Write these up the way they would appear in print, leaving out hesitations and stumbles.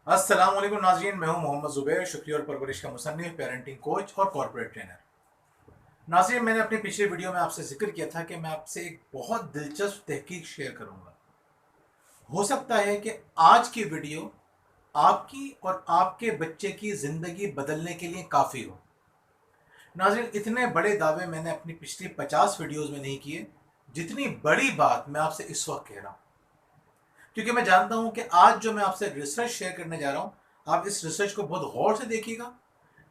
अस्सलाम वालेकुम नाज़रीन, मैं हूं मोहम्मद ज़ुबैर, शुक्रिया और परवरिश का मुसन्निफ, पेरेंटिंग कोच और कॉर्पोरेट ट्रेनर। नाज़रीन, मैंने अपनी पिछली वीडियो में आपसे जिक्र किया था कि मैं आपसे एक बहुत दिलचस्प तहकीक शेयर करूंगा। हो सकता है कि आज की वीडियो आपकी और आपके बच्चे की ज़िंदगी बदलने के लिए काफ़ी हो। नाज़रीन, इतने बड़े दावे मैंने अपनी पिछली 50 वीडियोज़ में नहीं किए जितनी बड़ी बात मैं आपसे इस वक्त कह रहा हूँ, क्योंकि मैं जानता हूं कि आज जो मैं आपसे रिसर्च शेयर करने जा रहा हूं, आप इस रिसर्च को बहुत गौर से देखिएगा।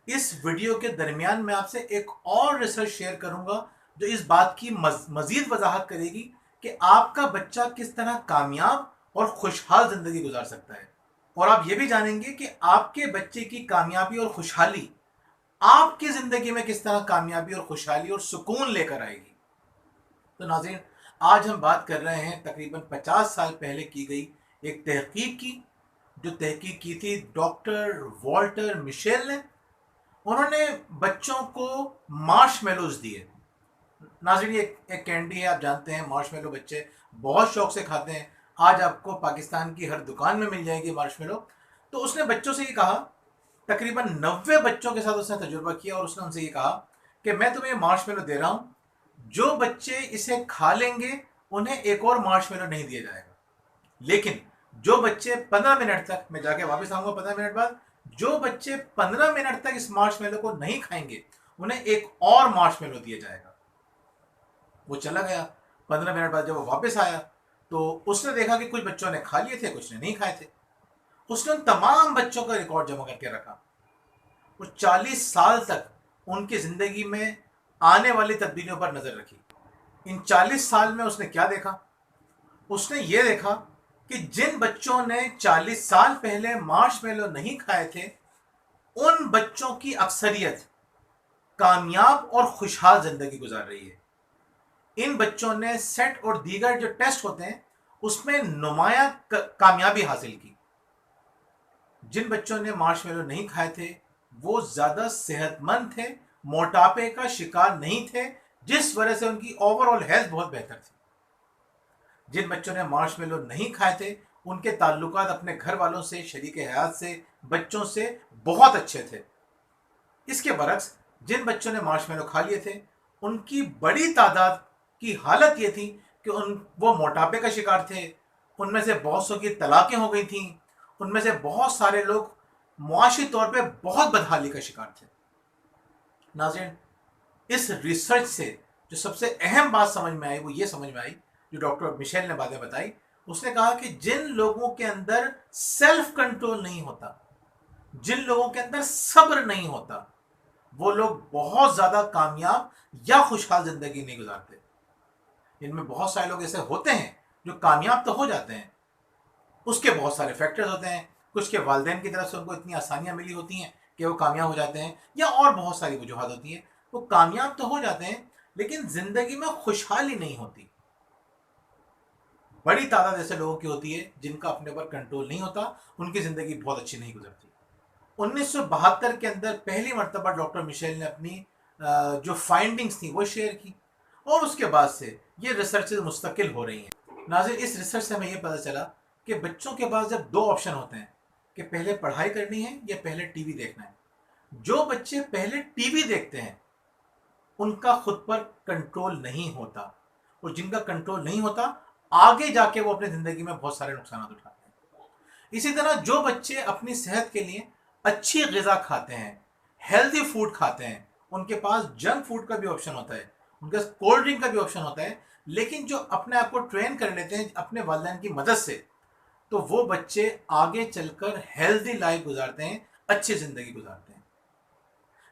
इस वीडियो के दरमियान मैं आपसे एक और रिसर्च शेयर करूंगा जो इस बात की मजीद वजाहत करेगी कि आपका बच्चा किस तरह कामयाब और खुशहाल जिंदगी गुजार सकता है। और आप ये भी जानेंगे कि आपके बच्चे की कामयाबी और खुशहाली आपकी जिंदगी में किस तरह कामयाबी और खुशहाली और सुकून लेकर आएगी। तो नाज़रीन, आज हम बात कर रहे हैं तकरीबन 50 साल पहले की गई एक तहकीक की, जो तहकीक की थी डॉक्टर वॉल्टर मिशेल ने। उन्होंने बच्चों को मार्शमेलोज दिए। नाज़रीन, ये एक कैंडी है, आप जानते हैं मार्शमेलो बच्चे बहुत शौक से खाते हैं। आज आपको पाकिस्तान की हर दुकान में मिल जाएगी मार्शमेलो। तो उसने बच्चों से ये कहा, तकरीबन 90 बच्चों के साथ उसने तजुर्बा किया और उसने उनसे ये कहा कि मैं तुम्हें मार्शमेलो दे रहा हूँ, जो बच्चे इसे खा लेंगे उन्हें एक और मार्शमेलो नहीं दिया जाएगा। लेकिन जो बच्चे 15 मिनट तक, मैं जाके वापस आऊंगा 15 मिनट बाद, जो बच्चे 15 मिनट तक इस मार्शमेलो को नहीं खाएंगे उन्हें एक और मार्शमेलो दिया जाएगा। वो चला गया। 15 मिनट बाद जब वो वापस आया तो उसने देखा कि कुछ बच्चों ने खा लिए थे, कुछ ने नहीं खाए थे। उसने उन तमाम बच्चों का रिकॉर्ड जमा करके रखा और 40 साल तक उनकी जिंदगी में आने वाली तब्दीलियों पर नजर रखी। इन 40 साल में उसने क्या देखा? उसने ये देखा कि जिन बच्चों ने 40 साल पहले मार्शमेलो नहीं खाए थे, उन बच्चों की अक्सरियत कामयाब और खुशहाल जिंदगी गुजार रही है। इन बच्चों ने सेट और दीगर जो टेस्ट होते हैं उसमें नुमाया कामयाबी हासिल की। जिन बच्चों ने मार्शमेलो नहीं खाए थे वो ज्यादा सेहतमंद थे, मोटापे का शिकार नहीं थे, जिस वजह से उनकी ओवरऑल हेल्थ बहुत बेहतर थी। जिन बच्चों ने मार्शमेलो नहीं खाए थे उनके ताल्लुकात अपने घर वालों से, शरीक हयात से, बच्चों से बहुत अच्छे थे। इसके बरक्स जिन बच्चों ने मार्शमेलो खा लिए थे उनकी बड़ी तादाद की हालत ये थी कि वो मोटापे का शिकार थे। उनमें से बहुत सौ की तलाकें हो गई थीं। उनमें से बहुत सारे लोग मुआशी तौर पे बहुत बदहाली का शिकार थे। नाज़रीन, इस रिसर्च से जो सबसे अहम बात समझ में आई वो ये समझ में आई, जो डॉक्टर मिशेल ने बातें बताई। उसने कहा कि जिन लोगों के अंदर सेल्फ कंट्रोल नहीं होता, जिन लोगों के अंदर सब्र नहीं होता, वो लोग बहुत ज्यादा कामयाब या खुशहाल जिंदगी नहीं गुजारते। इनमें बहुत सारे लोग ऐसे होते हैं जो कामयाब तो हो जाते हैं, उसके बहुत सारे फैक्टर्स होते हैं। कुछ के वालिदैन की तरफ से उनको इतनी आसानियां मिली होती हैं कि वो कामयाब हो जाते हैं, या और बहुत सारी वजूहत होती हैं। वो कामयाब तो हो जाते हैं लेकिन जिंदगी में खुशहाली नहीं होती। बड़ी तादाद ऐसे लोगों की होती है जिनका अपने ऊपर कंट्रोल नहीं होता, उनकी जिंदगी बहुत अच्छी नहीं गुजरती। 1972 के अंदर पहली मरतबा डॉक्टर मिशेल ने अपनी जो फाइंडिंग्स थी वो शेयर की, और उसके बाद से ये रिसर्चेज मुस्तकिल हो रही हैं। नाज़रीन, इस रिसर्च से हमें ये पता चला कि बच्चों के पास जब दो ऑप्शन होते हैं कि पहले पढ़ाई करनी है या पहले टीवी देखना है, जो बच्चे पहले टीवी देखते हैं उनका खुद पर कंट्रोल नहीं होता, और जिनका कंट्रोल नहीं होता आगे जाके वो अपनी जिंदगी में बहुत सारे नुकसान उठाते हैं। इसी तरह जो बच्चे अपनी सेहत के लिए अच्छी ग़िज़ा खाते हैं, हेल्दी फूड खाते हैं, उनके पास जंक फूड का भी ऑप्शन होता है, उनके पास कोल्ड ड्रिंक का भी ऑप्शन होता है। लेकिन जो अपने आप को ट्रेन कर लेते हैं अपने वालिदैन की मदद से, तो वो बच्चे आगे चलकर हेल्दी लाइफ गुजारते हैं, अच्छी ज़िंदगी गुजारते हैं।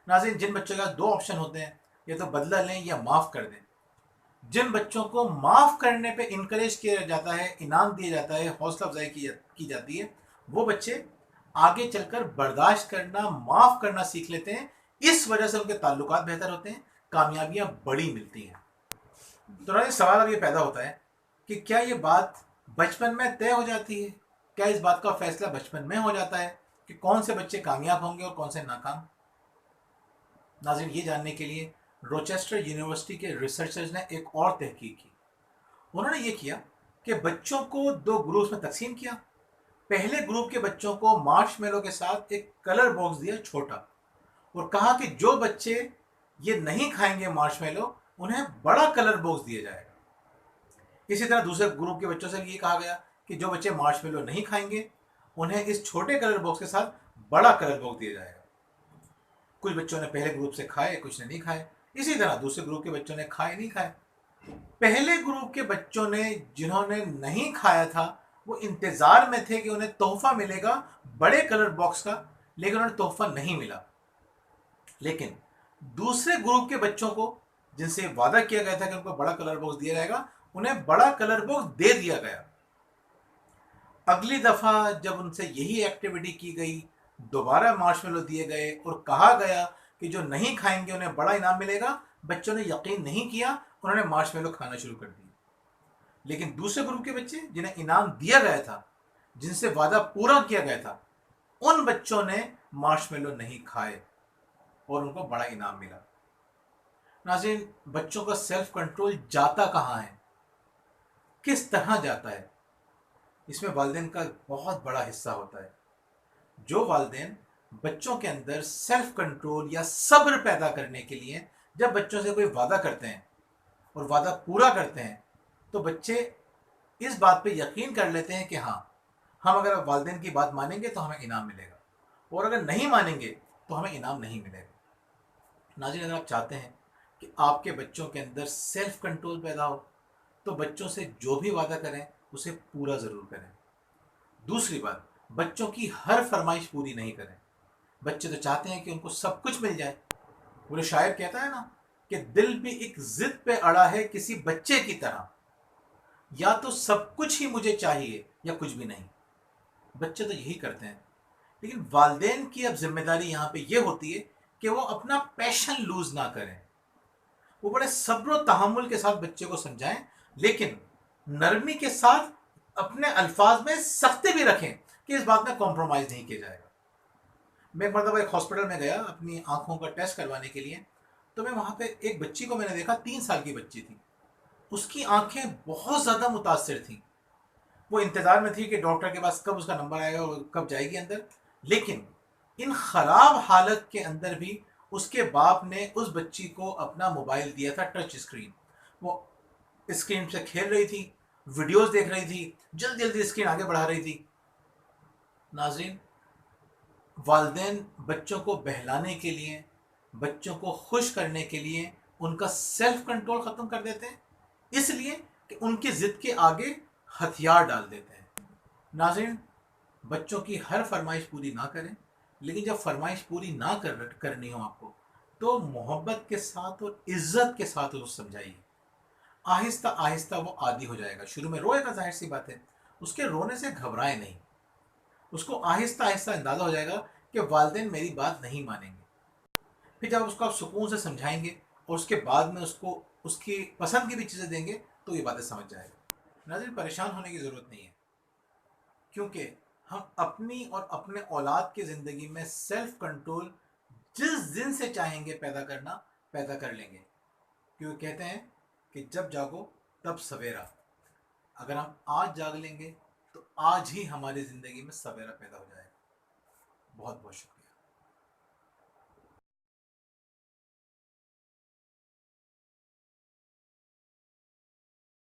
नाज़रीन, जिन बच्चों के पास दो ऑप्शन होते हैं, या तो बदला लें या माफ़ कर दें। जिन बच्चों को माफ़ करने पे इनकरेज किया जाता है, इनाम दिया जाता है, हौसला अफजाई की जाती है, वो बच्चे आगे चलकर बर्दाश्त करना, माफ़ करना सीख लेते हैं। इस वजह से उनके ताल्लुकात बेहतर होते हैं, कामयाबियां बड़ी मिलती हैं। तो नाज़रीन, सवाल अब ये पैदा होता है कि क्या ये बात बचपन में तय हो जाती है? क्या इस बात का फैसला बचपन में हो जाता है कि कौन से बच्चे कामयाब होंगे और कौन से नाकाम? नाज़रीन, ये जानने के लिए रोचेस्टर यूनिवर्सिटी के रिसर्चर्स ने एक और तहकीक की। उन्होंने ये किया कि बच्चों को दो ग्रुप्स में तकसीम किया। پہلے گروپ کے بچوں کو مارش میلو کے ساتھ ایک کلر باکس دیا چھوٹا، اور کہا کہ جو بچے یہ نہیں کھائیں گے مارش میلو انہیں بڑا کلر باکس دیا جائے گا۔ اسی طرح دوسرے گروپ کے بچوں سے یہ کہا گیا کہ جو بچے مارش میلو نہیں کھائیں گے انہیں اس چھوٹے کلر باکس کے ساتھ بڑا کلر باکس دیا جائے گا۔ کچھ بچوں نے پہلے گروپ سے کھائے، کچھ نے نہیں کھائے، اسی طرح دوسرے گروپ کے بچوں نے کھائے نہیں کھائے۔ پہلے گروپ کے بچوں نے جنہوں نے نہیں کھایا تھا وہ انتظار میں تھے کہ انہیں تحفہ ملے گا بڑے کلر باکس کا، لیکن انہیں تحفہ نہیں ملا۔ لیکن دوسرے گروپ کے بچوں کو جن سے وعدہ کیا گیا تھا کہ ان کو بڑا کلر باکس دیا جائے گا، انہیں بڑا کلر باکس دے دیا گیا۔ اگلی دفعہ جب ان سے یہی ایکٹیویٹی کی گئی، دوبارہ مارش میلو دیے گئے اور کہا گیا کہ جو نہیں کھائیں گے انہیں بڑا انعام ملے گا، بچوں نے یقین نہیں کیا، انہوں نے مارش میلو کھانا شروع کر دیا۔ لیکن دوسرے گروپ کے بچے جنہیں انعام دیا گیا تھا، جن سے وعدہ پورا کیا گیا تھا، ان بچوں نے مارش میلو نہیں کھائے اور ان کو بڑا انعام ملا۔ ناظرین، بچوں کا سیلف کنٹرول جاتا کہاں ہے، کس طرح جاتا ہے؟ اس میں والدین کا بہت بڑا حصہ ہوتا ہے۔ جو والدین بچوں کے اندر سیلف کنٹرول یا صبر پیدا کرنے کے لیے جب بچوں سے کوئی وعدہ کرتے ہیں اور وعدہ پورا کرتے ہیں تو بچے اس بات پہ یقین کر لیتے ہیں کہ ہاں، ہم اگر والدین کی بات مانیں گے تو ہمیں انعام ملے گا، اور اگر نہیں مانیں گے تو ہمیں انعام نہیں ملے گا۔ ناظرین، اگر آپ چاہتے ہیں کہ آپ کے بچوں کے اندر سیلف کنٹرول پیدا ہو تو بچوں سے جو بھی وعدہ کریں اسے پورا ضرور کریں۔ دوسری بات، بچوں کی ہر فرمائش پوری نہیں کریں۔ بچے تو چاہتے ہیں کہ ان کو سب کچھ مل جائے۔ وہ شاعر کہتا ہے نا کہ دل بھی ایک ضد پہ اڑا ہے کسی بچے کی طرح، یا تو سب کچھ ہی مجھے چاہیے یا کچھ بھی نہیں۔ بچے تو یہی کرتے ہیں، لیکن والدین کی اب ذمہ داری یہاں پہ یہ ہوتی ہے کہ وہ اپنا پیشن لوز نہ کریں۔ وہ بڑے صبر و تحمل کے ساتھ بچے کو سمجھائیں، لیکن نرمی کے ساتھ اپنے الفاظ میں سختی بھی رکھیں کہ اس بات میں کمپرومائز نہیں کیا جائے گا۔ میں ایک مرتبہ ایک ہاسپٹل میں گیا اپنی آنکھوں کا ٹیسٹ کروانے کے لیے، تو میں وہاں پہ ایک بچی کو میں نے دیکھا، 3 سال کی بچی تھی۔ اس کی آنکھیں بہت زیادہ متاثر تھیں۔ وہ انتظار میں تھی کہ ڈاکٹر کے پاس کب اس کا نمبر آئے گا اور کب جائے گی اندر۔ لیکن ان خراب حالت کے اندر بھی اس کے باپ نے اس بچی کو اپنا موبائل دیا تھا، ٹچ اسکرین۔ وہ اسکرین سے کھیل رہی تھی، ویڈیوز دیکھ رہی تھی، جلدی جلدی اسکرین آگے بڑھا رہی تھی۔ ناظرین، والدین بچوں کو بہلانے کے لیے، بچوں کو خوش کرنے کے لیے ان کا سیلف کنٹرول ختم کر دیتے ہیں، اس لیے کہ ان کی ضد کے آگے ہتھیار ڈال دیتے ہیں۔ ناظرین، بچوں کی ہر فرمائش پوری نہ کریں، لیکن جب فرمائش پوری نہ کرنی ہو آپ کو تو محبت کے ساتھ اور عزت کے ساتھ اس کو سمجھائیے۔ آہستہ آہستہ وہ عادی ہو جائے گا۔ شروع میں روئے گا، ظاہر سی بات ہے، اس کے رونے سے گھبرائے نہیں۔ اس کو آہستہ آہستہ اندازہ ہو جائے گا کہ والدین میری بات نہیں مانیں گے۔ پھر جب اس کو آپ سکون سے سمجھائیں گے اور اس کے بعد میں اس کو اس کی پسند کی بھی چیزیں دیں گے تو یہ باتیں سمجھ جائے گا۔ ناظرین، پریشان ہونے کی ضرورت نہیں ہے، کیونکہ ہم اپنی اور اپنے اولاد کی زندگی میں سیلف کنٹرول جس دن سے چاہیں گے پیدا کرنا، پیدا کر لیں گے۔ کیوں کہتے ہیں کہ جب جاگو تب سویرا۔ اگر ہم آج جاگ لیں گے تو آج ہی ہماری زندگی میں سویرا پیدا ہو جائے گا۔ بہت بہت شکریہ۔